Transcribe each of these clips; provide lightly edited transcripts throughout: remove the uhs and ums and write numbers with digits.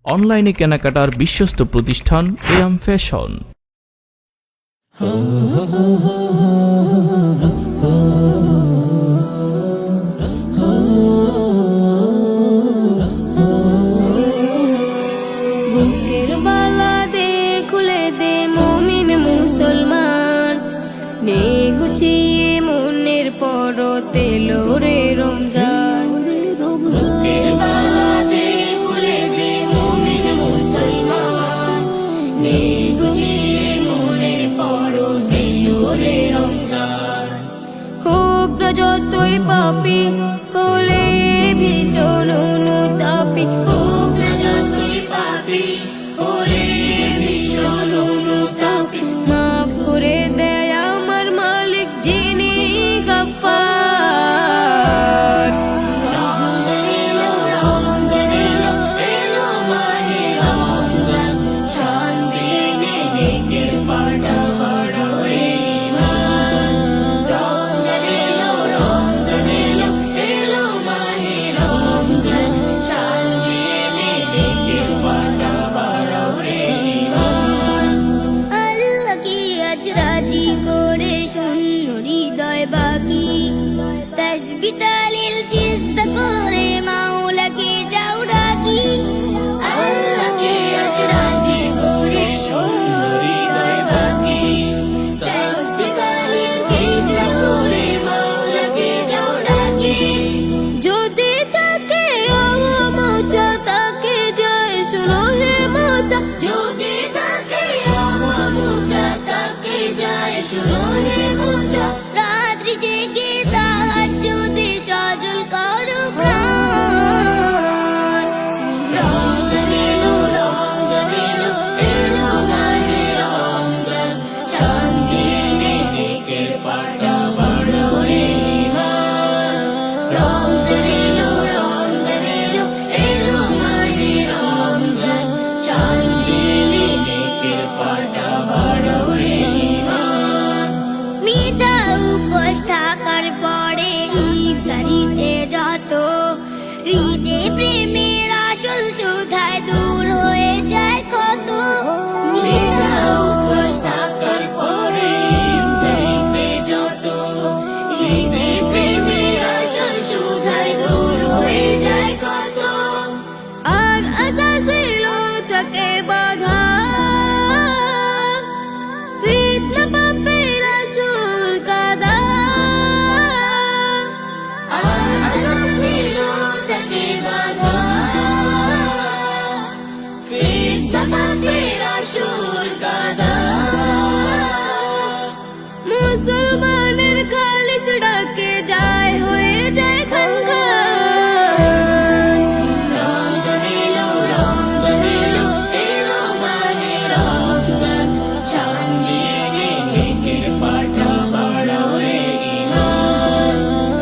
অনলাইনে কেনাকাটার বিশ্বস্ত প্রতিষ্ঠান এয়াম ফ্যাশন। বুকের বালা দে খুলে দে মুমিন মুসলমান, নে গুছিয়ে মনের পরতে লোরে রমজান। বুকের বালা দে খুলে দে মুমিন মুসলমান, নে গুছিয়ে মনের পরতে লোরে রমজান। হোক যতই পাপি হলে ভীষণ অনুতাপি, হোক যতই পাপি হলে ভীষণ অনুতাপি, মাফ করে দেয় আমার মালিক যিনি গফফার। রমজান এলো, রমজান এলো, এলো মাহে রমজান, শান্তি এনে নেকের পাটা বাড়ো রে ঈমান। রমজান এলো, রমজান এলো, এলো মাহে রমজান, শান্তি এনে নেকের পাটা বাড়ো রে ঈমান। আল্লাহকে আজ রাজি করে শূন্য হৃদয় বাকি, তাসবিহ তাহলিল সিজদা করে মাওলাকে যাও ডাকি। আল্লাহকে আজ রাজি করে শূন্য হৃদয় বাকি, তাসবিহ তাহলিল সিজদা করে মাওলাকে যাও ডাকি। যদি তাকে মোচা তাকে যায় শোনো হে মোচা, যদি তাকে মোচা তাকে যায় শোনো হে মোচা। রাত্রি জেগে তাহাজ্জুদে সজল করো প্রাণ। রমজান এলো, রমজান এলো, এলো মাহে রমজান, শান্তি এনে নেকের পাটা বাড়ো রে ঈমান। রমজান এলো, রমজান এলো, এলো মাহে রমজান, শান্তি এনে নেকের পাটা বাড়ো রে ঈমান। মিঠা উপোস থাকার পরে ইফতারিতে যত হৃদে প্রেমের আসল সুধায় দূর হয়ে যায় কত। মিঠা উপোস থাকার পরে ইফতারিতে যত হৃদে প্রেমের আসল সুধায় দূর হয়ে যায় কত। আর আশা ছিল থাকে বাধা, ফিতনা পাপের আসল কাদা। আর আশা ছিল থাকে বাধা, ফিতনা পাপের আসল কাদা। মুসলমানের খালিস ডাকে যায় হয়ে যায় খানখান। রমজান এলো, রমজান এলো, এলো মাহে রমজান, শান্তি এনে নেকের পাটা বাড়ো রে ঈমান।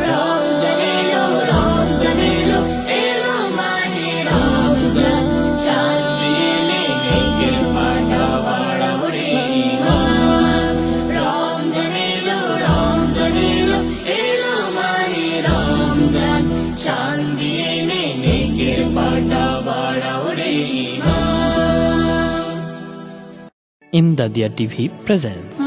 রমজান এলো, রমজান এলো, এলো মাহে রমজান, শান্তি এনে নেকের পাটা বাড়ো রে ঈমান। রমজান এলো, রমজান এলো, এলো মাহে রমজান, শান্তি এনে নেকের পাটা বাড়ো রে ঈমান। Imdadia TV presents.